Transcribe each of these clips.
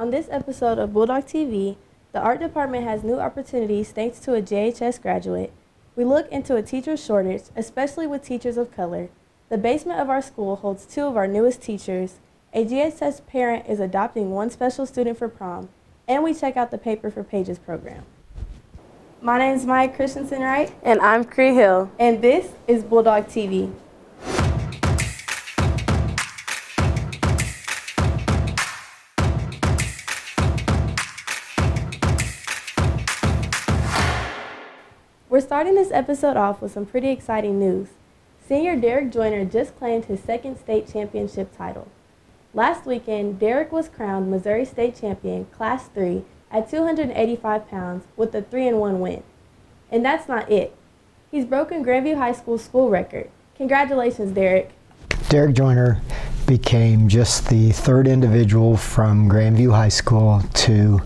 On this episode of Bulldog TV, the art department has new opportunities thanks to a JHS graduate. We look into a teacher shortage, especially with teachers of color. The basement of our school holds two of our newest teachers. A JHS parent is adopting one special student for prom, and we check out the Paper for Pages program. My name is Maya Christensen Wright. And I'm Cree Hill. And this is Bulldog TV. We're starting this episode off with some pretty exciting news. Senior Derek Joyner just claimed his second state championship title. Last weekend, Derek was crowned Missouri State Champion Class 3 at 285 pounds with a 3-1 win. And that's not it. He's broken Grandview High School's school record. Congratulations, Derek. Derek Joyner became just the third individual from Grandview High School to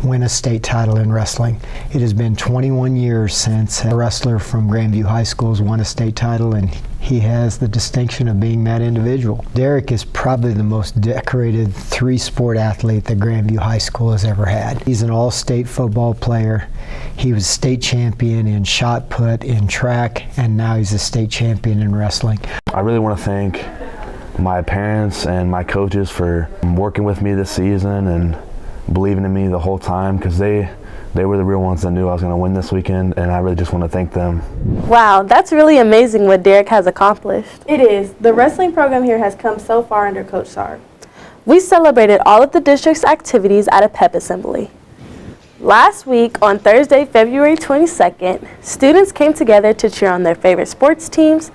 win a state title in wrestling. It has been 21 years since a wrestler from Grandview High School has won a state title, and he has the distinction of being that individual. Derek is probably the most decorated three-sport athlete that Grandview High School has ever had. He's an all-state football player. He was state champion in shot put, in track, and now he's a state champion in wrestling. I really want to thank my parents and my coaches for working with me this season and believing in me the whole time, because they were the real ones that knew I was going to win this weekend, and I really just want to thank them. Wow, that's really amazing what Derek has accomplished. It is. The wrestling program here has come so far under Coach Sarr. We celebrated all of the district's activities at a pep assembly. Last week, on Thursday, February 22nd, students came together to cheer on their favorite sports teams,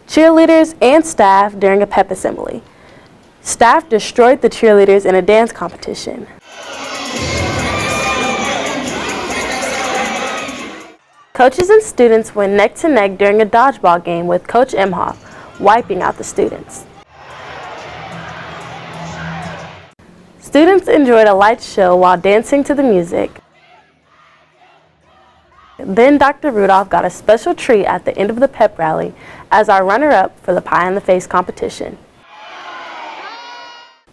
cheerleaders, and staff during a pep assembly. Staff destroyed the cheerleaders in a dance competition. Coaches and students went neck to neck during a dodgeball game with Coach Emhoff, wiping out the students. Students enjoyed a light show while dancing to the music. Then Dr. Rudolph got a special treat at the end of the pep rally as our runner-up for the Pie in the Face competition.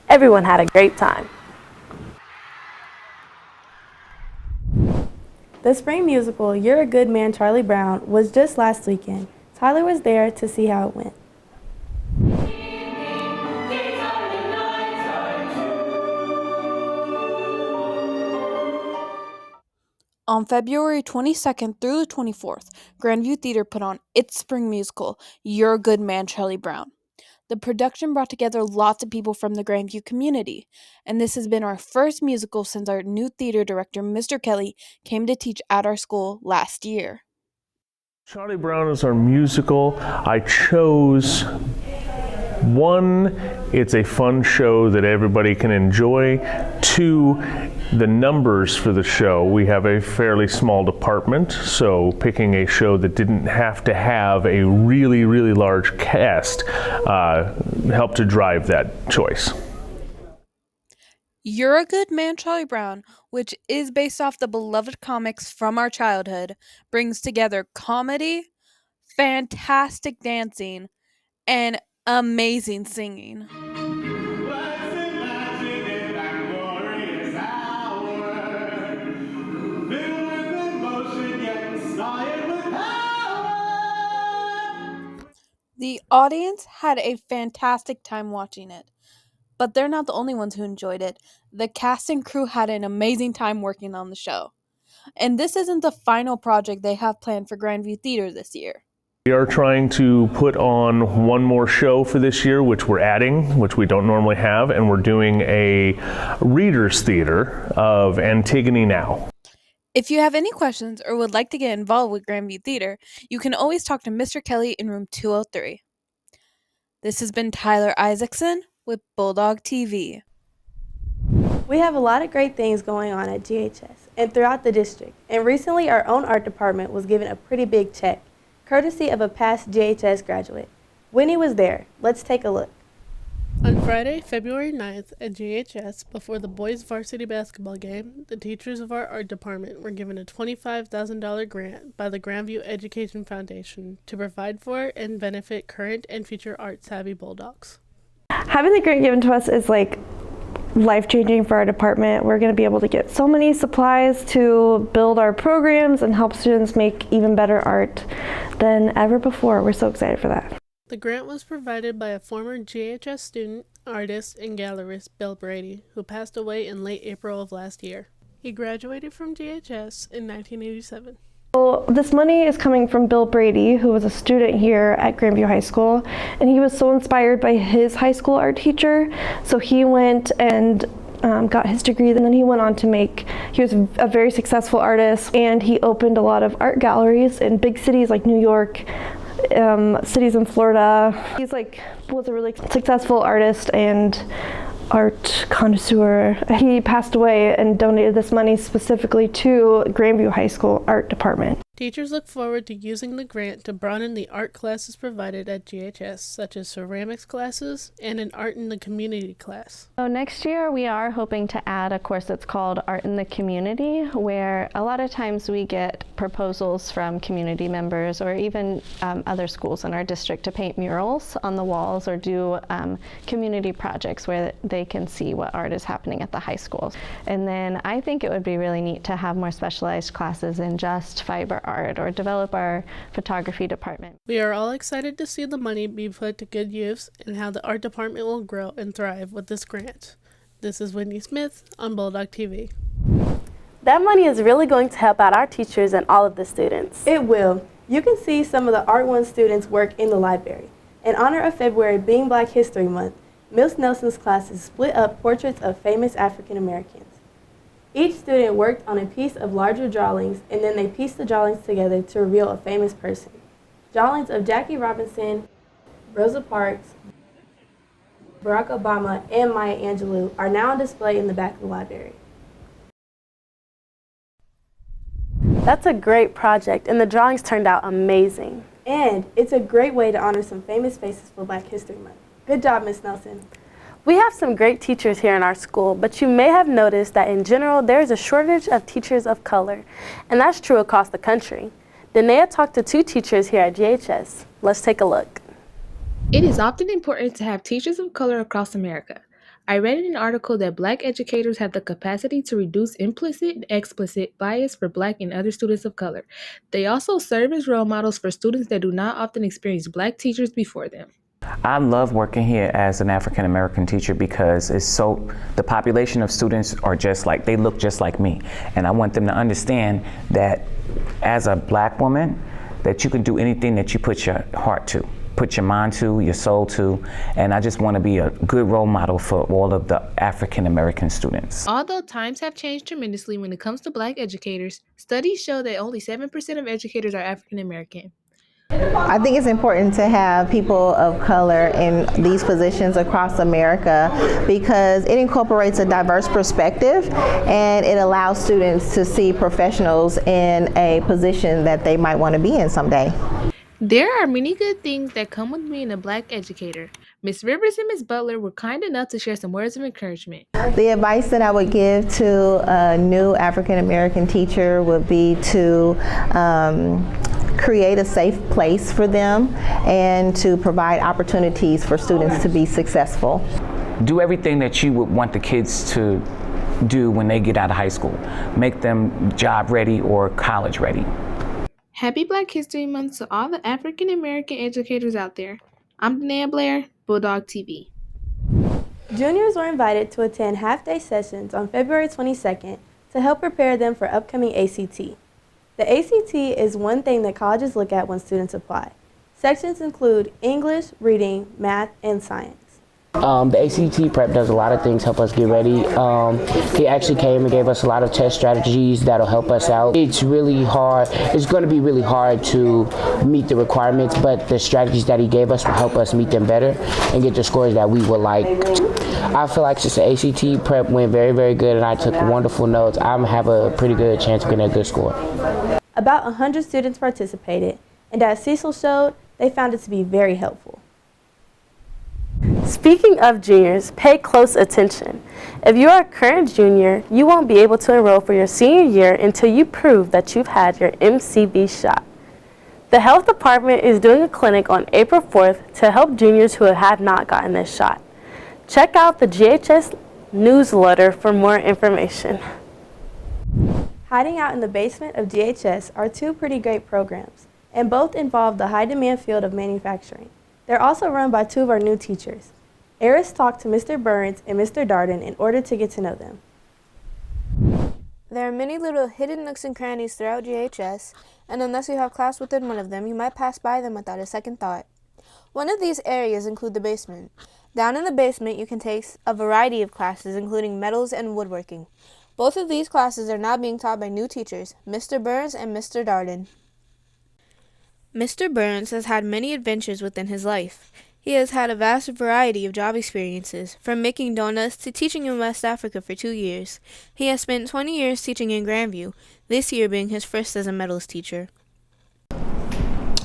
Everyone had a great time. The spring musical, You're a Good Man, Charlie Brown, was just last weekend. Tyler was there to see how it went. On February 22nd through the 24th, Grandview Theater put on its spring musical, You're a Good Man, Charlie Brown. The production brought together lots of people from the Grandview community, and this has been our first musical since our new theater director, Mr. Kelly, came to teach at our school last year. Charlie Brown is our musical. I chose one, it's a fun show that everybody can enjoy. Two, the numbers for the show. We have a fairly small department, so picking a show that didn't have to have a really, really large cast helped to drive that choice. You're a Good Man, Charlie Brown, which is based off the beloved comics from our childhood, brings together comedy, fantastic dancing, and amazing singing. The audience had a fantastic time watching it, but they're not the only ones who enjoyed it. The cast and crew had an amazing time working on the show. And this isn't the final project they have planned for Grandview Theater this year. We are trying to put on one more show for this year, which we're adding, which we don't normally have, and we're doing a Reader's Theater of Antigone Now. If you have any questions or would like to get involved with Grandview Theater, you can always talk to Mr. Kelly in room 203. This has been Tyler Isaacson with Bulldog TV. We have a lot of great things going on at GHS and throughout the district, and recently our own art department was given a pretty big check, courtesy of a past GHS graduate. Winnie was there. Let's take a look. On Friday, February 9th at GHS, before the boys' varsity basketball game, the teachers of our art department were given a $25,000 grant by the Grandview Education Foundation to provide for and benefit current and future art-savvy Bulldogs. Having the grant given to us is like life-changing for our department. We're going to be able to get so many supplies to build our programs and help students make even better art than ever before. We're so excited for that. The grant was provided by a former GHS student, artist, and gallerist, Bill Brady, who passed away in late April of last year. He graduated from GHS in 1987. So this money is coming from Bill Brady, who was a student here at Grandview High School, and he was so inspired by his high school art teacher, so he went and got his degree, and then he went on to he was a very successful artist, and he opened a lot of art galleries in big cities like New York, cities in Florida. Was a really successful artist and art connoisseur. He passed away and donated this money specifically to Grandview High School art department. Teachers look forward to using the grant to broaden the art classes provided at GHS, such as ceramics classes and an art in the community class. So next year we are hoping to add a course that's called Art in the Community, where a lot of times we get proposals from community members or even other schools in our district to paint murals on the walls or do community projects where they can see what art is happening at the high schools. And then I think it would be really neat to have more specialized classes in just fiber art or develop our photography department. We are all excited to see the money be put to good use and how the art department will grow and thrive with this grant. This is Whitney Smith on Bulldog TV. That money is really going to help out our teachers and all of the students. It will. You can see some of the Art 1 students' work in the library. In honor of February being Black History Month, Miss Nelson's classes split up portraits of famous African Americans. Each student worked on a piece of larger drawings, and then they pieced the drawings together to reveal a famous person. Drawings of Jackie Robinson, Rosa Parks, Barack Obama, and Maya Angelou are now on display in the back of the library. That's a great project, and the drawings turned out amazing. And it's a great way to honor some famous faces for Black History Month. Good job, Miss Nelson. We have some great teachers here in our school, but you may have noticed that in general there is a shortage of teachers of color, and that's true across the country. Danae talked to 2 teachers here at GHS. Let's take a look. It is often important to have teachers of color across America. I read in an article that Black educators have the capacity to reduce implicit and explicit bias for Black and other students of color. They also serve as role models for students that do not often experience Black teachers before them. I love working here as an African American teacher because the population of students are they look just like me. And I want them to understand that as a Black woman, that you can do anything that you put your heart to, put your mind to, your soul to, and I just want to be a good role model for all of the African American students. Although times have changed tremendously when it comes to Black educators, studies show that only 7% of educators are African American. I think it's important to have people of color in these positions across America because it incorporates a diverse perspective and it allows students to see professionals in a position that they might want to be in someday. There are many good things that come with being a Black educator. Ms. Rivers and Ms. Butler were kind enough to share some words of encouragement. The advice that I would give to a new African American teacher would be to create a safe place for them and to provide opportunities for students to be successful. Do everything that you would want the kids to do when they get out of high school. Make them job ready or college ready. Happy Black History Month to all the African American educators out there. I'm Danae Blair, Bulldog TV. Juniors were invited to attend half-day sessions on February 22nd to help prepare them for upcoming ACT. The ACT is one thing that colleges look at when students apply. Sections include English, reading, math, and science. The ACT prep does a lot of things, help us get ready. He actually came and gave us a lot of test strategies that'll help us out. It's really hard. It's going to be really hard to meet the requirements, but the strategies that he gave us will help us meet them better and get the scores that we would like. I feel like since the ACT prep went very, very good and I took wonderful notes, I'm going to have a pretty good chance of getting a good score. About 100 students participated, and as Cecil showed, they found it to be very helpful. Speaking of juniors, pay close attention. If you are a current junior, you won't be able to enroll for your senior year until you prove that you've had your MCV shot. The health department is doing a clinic on April 4th to help juniors who have not gotten this shot. Check out the GHS newsletter for more information. Hiding out in the basement of GHS are two pretty great programs, and both involve the high-demand field of manufacturing. They're also run by two of our new teachers. Eris talked to Mr. Burns and Mr. Darden in order to get to know them. There are many little hidden nooks and crannies throughout GHS, and unless you have class within one of them, you might pass by them without a second thought. One of these areas include the basement. Down in the basement, you can take a variety of classes, including metals and woodworking. Both of these classes are now being taught by new teachers, Mr. Burns and Mr. Darden. Mr. Burns has had many adventures within his life. He has had a vast variety of job experiences, from making donuts to teaching in West Africa for 2 years. He has spent 20 years teaching in Grandview, this year being his first as a metals teacher.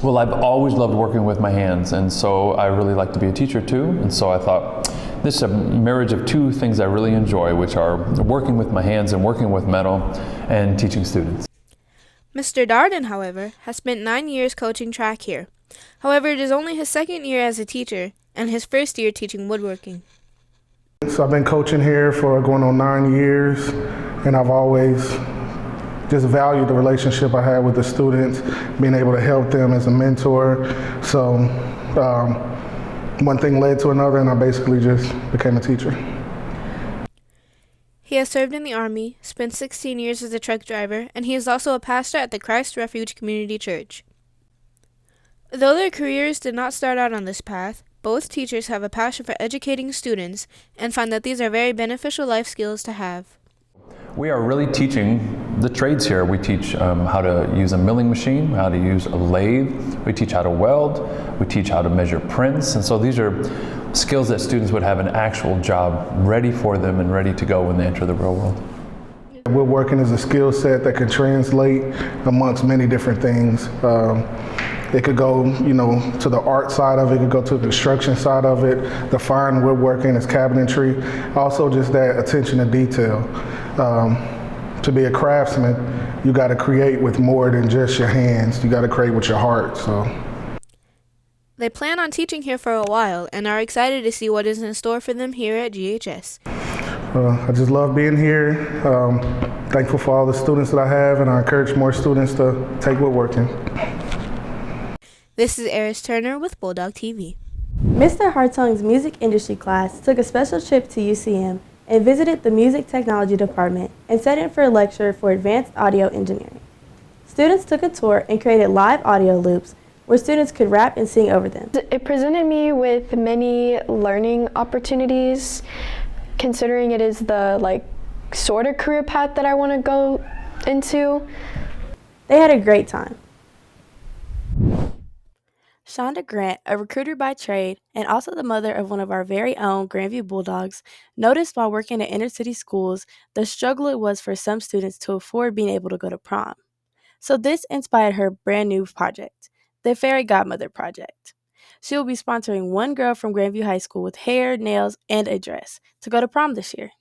Well, I've always loved working with my hands, and so I really like to be a teacher too, and so I thought this is a marriage of two things I really enjoy, which are working with my hands and working with metal and teaching students. Mr. Darden, however, has spent 9 years coaching track here. However, it is only his second year as a teacher and his first year teaching woodworking. So I've been coaching here for going on 9 years, and I've always just valued the relationship I had with the students, being able to help them as a mentor. So one thing led to another, and I basically just became a teacher. He has served in the Army, spent 16 years as a truck driver, and he is also a pastor at the Christ Refuge Community Church. Though their careers did not start out on this path, both teachers have a passion for educating students and find that these are very beneficial life skills to have. We are really teaching the trades here. We teach how to use a milling machine, how to use a lathe. We teach how to weld. We teach how to measure prints. And so these are skills that students would have an actual job ready for them and ready to go when they enter the real world. Woodworking is a skill set that can translate amongst many different things. It could go, to the art side of it, it could go to the construction side of it. The fine woodworking is cabinetry. Also just that attention to detail. To be a craftsman, you got to create with more than just your hands. You got to create with your heart. So they plan on teaching here for a while and are excited to see what is in store for them here at GHS. I just love being here. Thankful for all the students that I have, and I encourage more students to take woodworking. This is Eris Turner with Bulldog TV. Mr. Hartong's music industry class took a special trip to UCM and visited the music technology department and sat in for a lecture for advanced audio engineering. Students took a tour and created live audio loops where students could rap and sing over them. It presented me with many learning opportunities, considering it is the sort of career path that I want to go into. They had a great time. Shonda Grant, a recruiter by trade and also the mother of one of our very own Grandview Bulldogs, noticed while working at inner city schools the struggle it was for some students to afford being able to go to prom. So this inspired her brand new project, the Fairy Godmother Project. She will be sponsoring one girl from Grandview High School with hair, nails, and a dress to go to prom this year.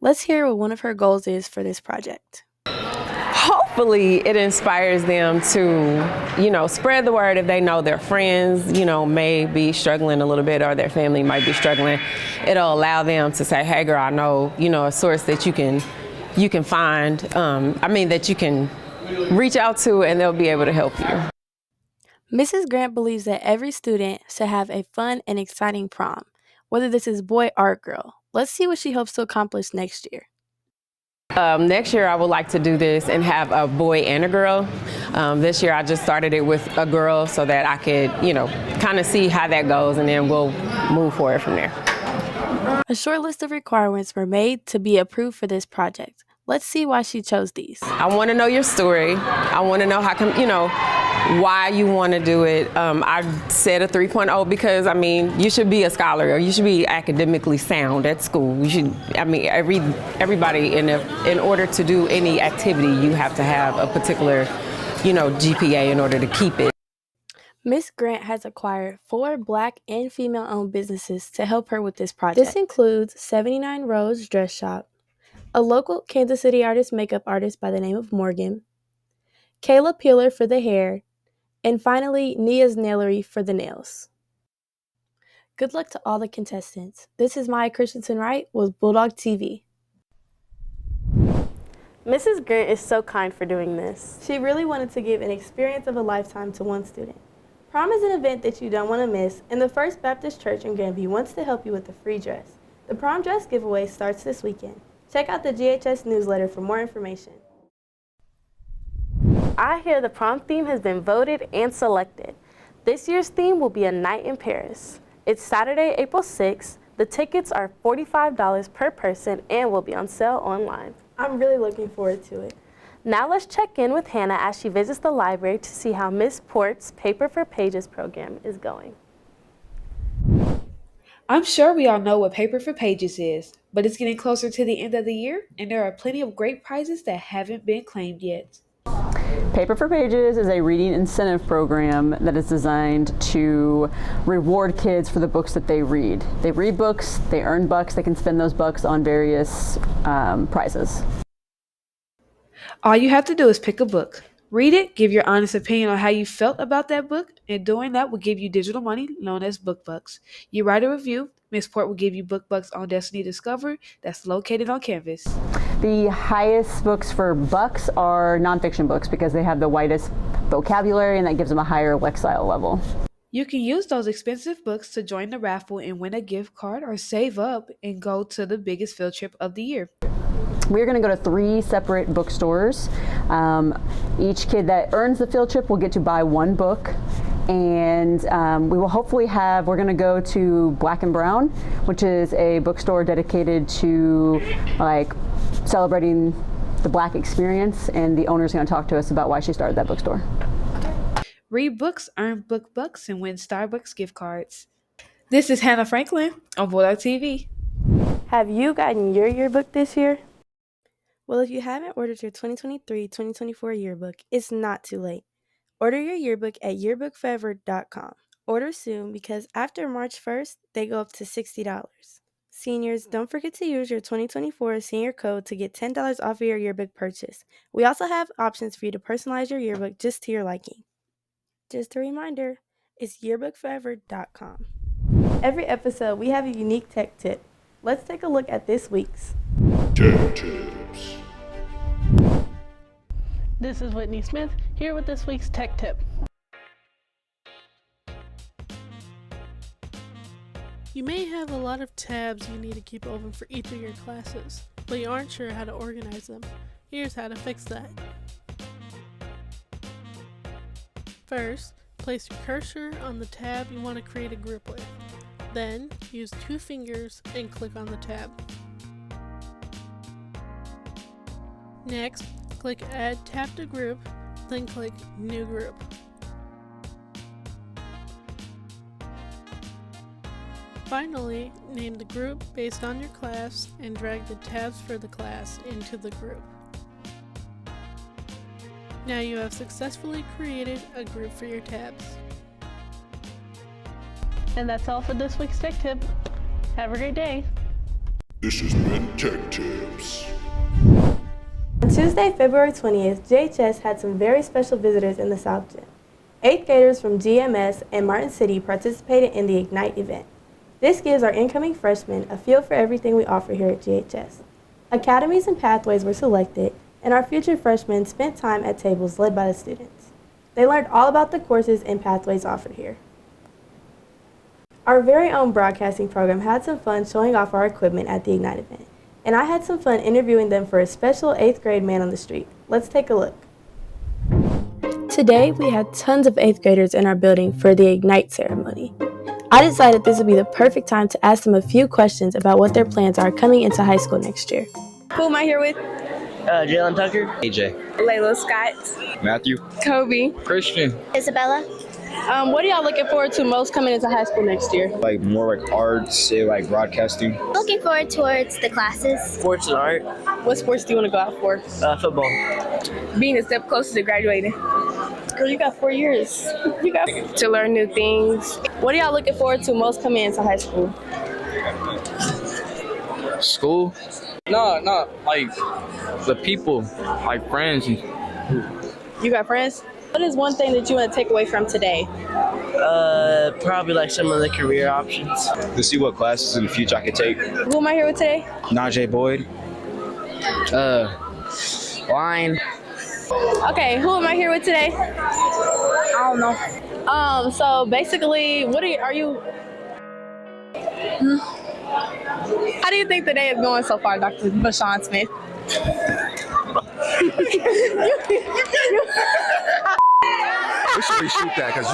Let's hear what one of her goals is for this project. Hopefully it inspires them to, spread the word if they know their friends, may be struggling a little bit or their family might be struggling. It'll allow them to say, hey girl, I know, a source that you can find, that you can reach out to, and they'll be able to help you. Mrs. Grant believes that every student should have a fun and exciting prom, whether this is boy or girl. Let's see what she hopes to accomplish next year. Next year I would like to do this and have a boy and a girl. This year I just started it with a girl so that I could, kind of see how that goes, and then we'll move forward from there. A short list of requirements were made to be approved for this project. Let's see why she chose these. I want to know your story. I want to know how come, why you want to do it. I said a 3.0 because, you should be a scholar, or you should be academically sound at school. You should, everybody, in order to do any activity, you have to have a particular, GPA in order to keep it. Miss Grant has acquired 4 Black and female-owned businesses to help her with this project. This includes 79 Rose Dress Shop, a local Kansas City makeup artist by the name of Morgan, Kayla Peeler for the hair, and finally, Nia's Nailery for the nails. Good luck to all the contestants. This is Maya Christensen-Wright with Bulldog TV. Mrs. Grant is so kind for doing this. She really wanted to give an experience of a lifetime to one student. Prom is an event that you don't want to miss, and the First Baptist Church in Grandview wants to help you with a free dress. The prom dress giveaway starts this weekend. Check out the GHS newsletter for more information. I hear the prom theme has been voted and selected. This year's theme will be a night in Paris. It's Saturday, April 6th. The tickets are $45 per person and will be on sale online. I'm really looking forward to it. Now let's check in with Hannah as she visits the library to see how Miss Port's Paper for Pages program is going. I'm sure we all know what Paper for Pages is, but it's getting closer to the end of the year, and there are plenty of great prizes that haven't been claimed yet. Paper for Pages is a reading incentive program that is designed to reward kids for the books that they read. They read books, they earn bucks, they can spend those bucks on various prizes. All you have to do is pick a book, read it, give your honest opinion on how you felt about that book, and doing that will give you digital money known as book bucks. You write a review, Miss Port will give you book bucks on Destiny Discover that's located on Canvas. The highest books for bucks are nonfiction books because they have the widest vocabulary and that gives them a higher Lexile level. You can use those expensive books to join the raffle and win a gift card or save up and go to the biggest field trip of the year. We're going to go to 3 separate bookstores. Each kid that earns the field trip will get to buy 1 book. And we will hopefully we're going to go to Black and Brown, which is a bookstore dedicated to celebrating the Black experience. And the owner's going to talk to us about why she started that bookstore. Read books, earn book bucks, and win Starbucks gift cards. This is Hannah Franklin on Bulldog TV. Have you gotten your yearbook this year? Well, if you haven't ordered your 2023-2024 yearbook, it's not too late. Order your yearbook at yearbookforever.com. Order soon because after March 1st, they go up to $60. Seniors, don't forget to use your 2024 senior code to get $10 off of your yearbook purchase. We also have options for you to personalize your yearbook just to your liking. Just a reminder, it's yearbookforever.com. Every episode, we have a unique tech tip. Let's take a look at this week's. Tech Tips. This is Whitney Smith, here with this week's tech tip. You may have a lot of tabs you need to keep open for each of your classes, but you aren't sure how to organize them. Here's how to fix that. First, place your cursor on the tab you want to create a group with. Then, use 2 fingers and click on the tab. Next, click Add Tab to Group, then click New Group. Finally, name the group based on your class and drag the tabs for the class into the group. Now you have successfully created a group for your tabs. And that's all for this week's tech tip. Have a great day. This has been Tech Tips. On Tuesday, February 20th, JHS had some very special visitors in the South Gym. 8th graders from GMS and Martin City participated in the Ignite event. This gives our incoming freshmen a feel for everything we offer here at JHS. Academies and pathways were selected, and our future freshmen spent time at tables led by the students. They learned all about the courses and pathways offered here. Our very own broadcasting program had some fun showing off our equipment at the Ignite event, and I had some fun interviewing them for a special 8th grade man on the street. Let's take a look. Today, we had tons of 8th graders in our building for the Ignite ceremony. I decided this would be the perfect time to ask them a few questions about what their plans are coming into high school next year. Who am I here with? Jalen Tucker. AJ. Layla Scott. Matthew. Kobe. Christian. Isabella. What are y'all looking forward to most coming into high school next year? Like more like arts, say like broadcasting. Looking forward towards the classes. Sports and art. What sports do you want to go out for? Football. Being a step closer to graduating. Girl, you got 4 years. You got to learn new things. What are y'all looking forward to most coming into high school? School? No, like the people, like friends. You got friends? What is one thing that you want to take away from today? Probably like some of the career options. To see what classes in the future I could take. Who am I here with today? Najee Boyd. Wine. Okay, who am I here with today? I don't know. So basically, what are you? How do you think the day is going so far, Dr. Bashan Smith? We should reshoot that because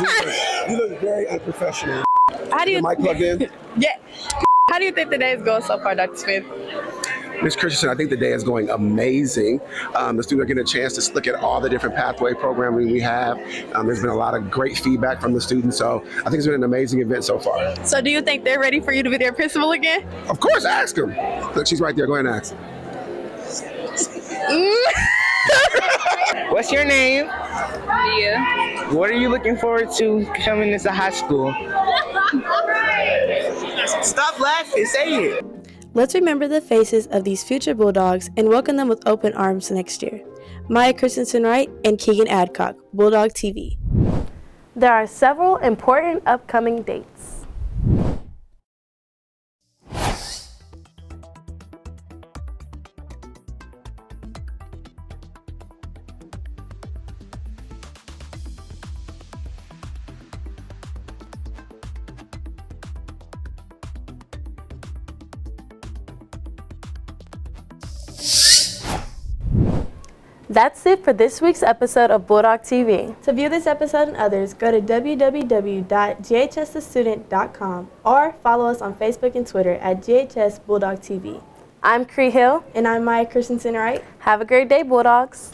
you look very unprofessional. How do you? Is the mic plugged in? Yeah. How do you think the day is going so far, Dr. Smith? Ms. Christensen, I think the day is going amazing. The students are getting a chance to look at all the different pathway programming we have. There's been a lot of great feedback from the students, so I think it's been an amazing event so far. So do you think they're ready for you to be their principal again? Of course, ask them. Look, she's right there. Go ahead and ask. What's your name? Mia. What are you looking forward to coming into high school? Stop laughing, say it. Let's remember the faces of these future Bulldogs and welcome them with open arms next year. Maya Christensen Wright and Keegan Adcock, Bulldog TV. There are several important upcoming dates. That's it for this week's episode of Bulldog TV. To view this episode and others, go to www.ghsthestudent.com or follow us on Facebook and Twitter at GHS Bulldog TV. I'm Cree Hill. And I'm Maya Christensen Wright. Have a great day, Bulldogs.